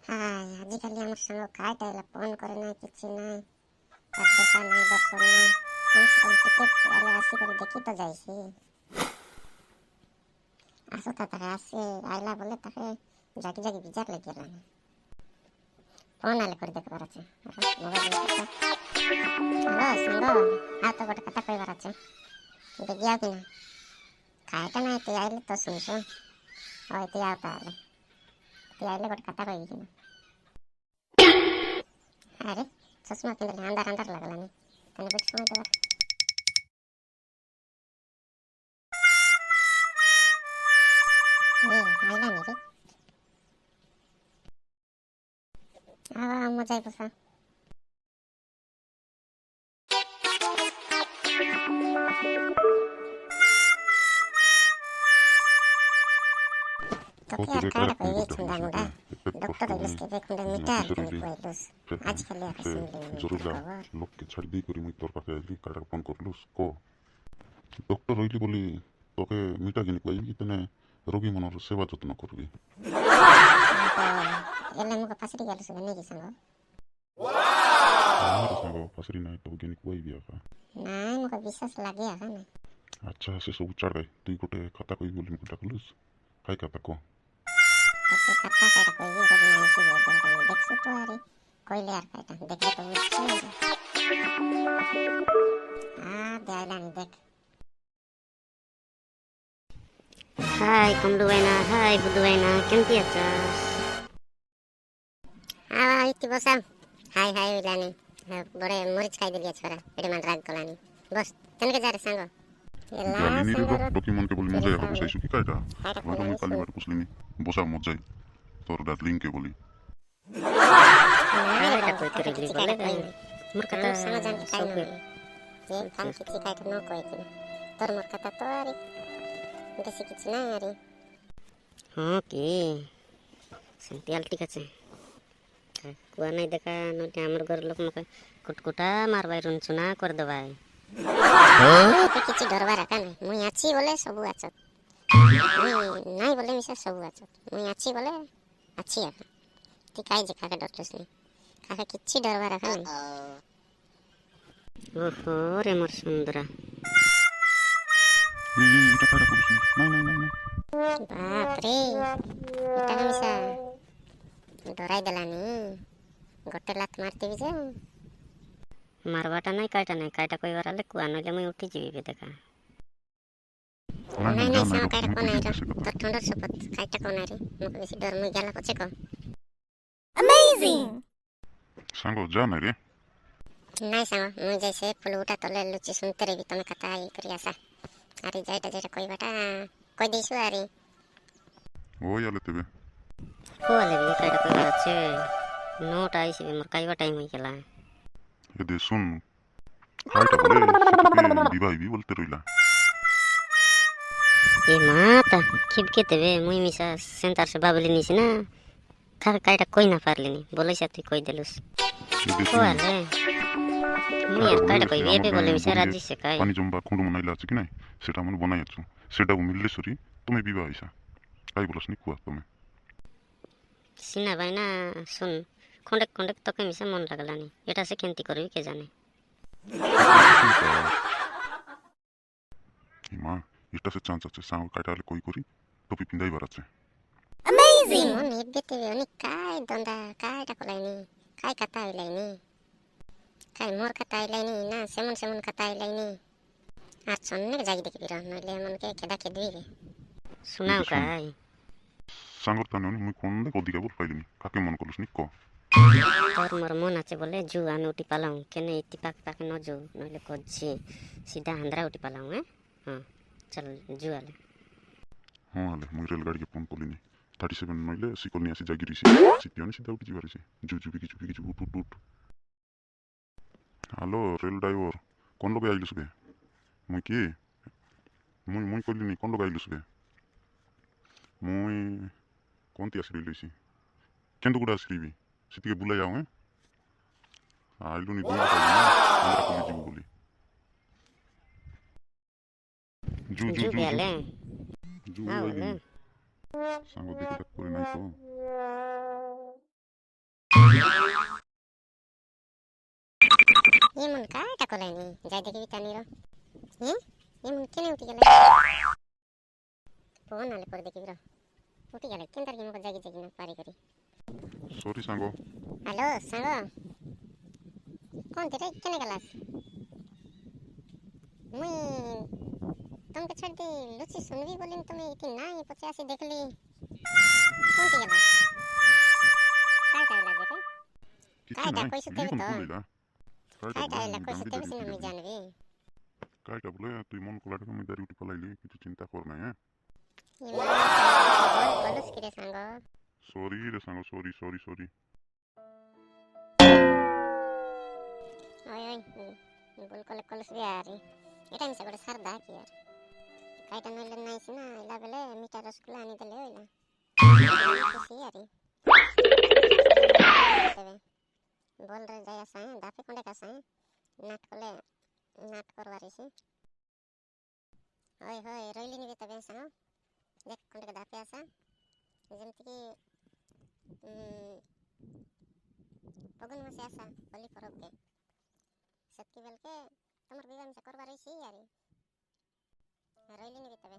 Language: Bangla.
হাই আজিকালি আমার সঙ্গে কাইটা এলা ফোন করে নাই কিছু নাই তার দেখা নাই দর্শন নাই কমসে কম টিকিট এলে আসি করে দেখি তো যাইছি আসো তাড়াতাড়ি আসে আইলা বলে তাকে জাগি জাগি বিজার লেগে গেলাম ফোন আলে করে দেখবার আছে হ্যালো সঙ্গ আর তো গোটে কথা কইবার আছে দেখিয়া কিনা কাইটা নাই তুই আইলে তো শুনছো ওই তুই আও তাহলে তুই আইলে গোটে কথা কইবি কিনা अरे चश्मा पिंधले अंदर अंदर लगलानी तने कुछ समझ देवा ए आइला नि रे मजा आइपुग्छ তোকে আর কাড়া কইবে ছুন্দা মুডা ডক্টর হইলস কে দেখুন্ডা মিটার কই কইলস আজকাল আর শুনলে জরুলা লোককে ছাড়ি দেই করি মুই তোর পাখে আইলি কাটা ফোন করলুস ক ডক্টর হইলি বলি তোকে মিটা কিনি কইবি তেনে রোগী মনর সেবা যত্ন করবি এলে মুখ ফাসরি গেলস নেকি সাঙ্গ আমার সাঙ্গ ফাসরি নাই তো কিনি কইবি আকা নাই মুখ বিশ্বাস লাগে আকা না আচ্ছা সে সব ছাড় তুই গোটে কথা কইবি বলি মুখ ডাকলুস কাই কথা ক তোকে কথা কাটা কইবি রবি নাই কি বলতে দেখছ তো আরে কইলে আর কাটা দেখলে তো বুঝছি দেয়লানি দেখ हाय कमलू भाईना हाय बुद्धू भाईना केमती अछस इति बसा हाय हाय उलानी बड़े मरीच खाई दिलिया छोरा एडे मान राग कलानी बस तनके जा रे संग एला संग डॉक्यूमेंट के बोली मजा आवे सही सुकी काटा और मैं काली बार पुछलिनी बसा मत जाई तोर डार्लिंग के बोली এটা কই করিলি বলে মোর কথা संग जान के काई न যে কাম কিছু কাইটা ন কই কি তোর মোর কথা তো আরে বেশি কিছু নাই আরে হ্যাঁ কি সিম্পল ঠিক আছে কুয়া নাই দেখা নটি আমার ঘর লোক মকে কুটকুটা মারবাই রুনছুনা করে দেবাই তো কিছু ডরবা রাখা নাই মুই আছি বলে সবু আছত নাই বলে মিশা সবু আছত মুই আছি বলে আছি আকা তুই কাই যে কাকে ডরছস নি কাকে কিছু ডরবা রাখা নাই ওহো রে মোর সুন্দরা এটা কাটা করিস নাই নাই নাই নাই বাপরে এটা মিশা ডরাই দেলানি গোটে লাত মারতিবি যে মারবাটা নাই কাইটা কইবার আলে কুয়া নইলে মুই উঠি যাবি দেখা নাই নাই সাও কাইটা কোন আইরা তোর ঠন্ডর শপথ কাইটা কোন আইরে মুকে বেশি ডর মুই গেলা পছে কো অ্যামেজিং সাঙ্গ যা না রে নাই সাঙ্গ মুই যাইছে ফুলুটা তলে লুচি শুনতে রেবি তুমি কথা আই করি আসা আরে যাইটা যেটা কইবাটা কই দিছু আরে ওই আলে তেবে কোলে বি কাইটা কইবার আছে নোট আইছে মোর কাইবা টাইম হই গেলা এদে শুন কাইটা বলে সেটাকে বিবাহিবি বলতে রইলা এ মাতা খিবকে দেবে মুই মিশা সেন্টার সে বাবলি নিছি না কার কাইটা কই না পারলিনি বলেছ তুই কই দেলুস কোলে মুই আর কাইটা কই এবে বলে মিশা রাজি সে কাই পানি জম্বা খুঁড়ু মনাইলা আছে কি নাই সেটা মনে বনাই আছো সেটাও মিললে সরি তুমি বিবাহ হইছা কাই বলস নি কুয়া তুমি সিনা ভাই না শুন খন্ডক খন্ডক তোকে মিশা মন লাগলানি এটা সে কেমতি করবি কে জানে মা এটা সে চান্স আছে সাও কাইটা আলে কই করি টপি পিন্দাইবার আছে অ্যামেজিং মন হেবেতে অনেক কাই দন্দা কাইটা কলাইনি কাই কথা হইলাইনি কাই মোর কথা হইলাইনি না সেমন সেমন কথা হইলাইনি আর সন্নে যাই দেখি বিরা নইলে মনকে কেদা কে দিবি শোনাও কাই সাঙ্গর তানে মুই কোন দে কদিকা বল পাইলিনি কাকে মন করলস নি ক তোর মোর মন আছে বলে জু আমি উঠি পালাম কেন ইতি পাক পাকে ন জু নইলে কজি সিধা আন্ধ্রা উঠি পালাম হ্যাঁ চল জু আলে হ্যাঁ আলে মুই রেলগাড়ি কে ফোন করলিনি 37 নইলে সিকল নি আসি জাগিরিছি সিটিয়ানি সিধা উঠি যাবারিছি জু জু বিকি উঠ উঠ উঠ হ্যালো রেল ড্রাইভার কোন লোকে আইলুস বে মুই কি মুই কইলিনি কোন লোকে আইলুস বে মুই কোনটি আসি লইছি কেন্দু গুড়া আসিবি সেটিকে বুলাই যাও আইলুনি দুই আমরা কলি যাবো বলি জু জু জু জু আইলি সাঙ্গ দেখে করে নাই তো ये मन का टकोलाई नहीं जाय देखि बितानी रो ये मन केने उठी गेले फोन आले पर देखि रो उठी गेले केन तार के जागी जागी ना पारी करी सॉरी सांगो हेलो सांगो कौन तेरे केने गलास मुई तुमके छोड़ दी लुची सुनवी बोलिन तुम्हें इतनी ना ये 85 देख ली कौन ती गलास काय लागे रे किछि काय नाही कोई सुते कोण तो बोलिला काय ला कोई सुते बिना मैं जानवे कायटा बोले तुई मन कोलाटा मी दारी उठी पलाइली किछि चिंता कर नाही है ये मन बोलस किरे सांगो सॉरी रे सांगो सॉरी सॉरी सॉरी ओय ओय बोल कल कलस भी आ रही एटा मिसे गोटे सारदा कि यार कायटा नले नाइ सिना इला बेले मीठा रसगुल्ला आनी देले ओइला खुशी यारी बोल रे जाया साए दापे कोंडे का साए नाट करवारी से ओय होय रोइली नि बेता बेसा देख कोंडे का दापे आसा जेमति कि पगन में से आसा बलि परब के सत्की बेल के तमर विवाह में से करवारी से यारी रोइली नि बेता बे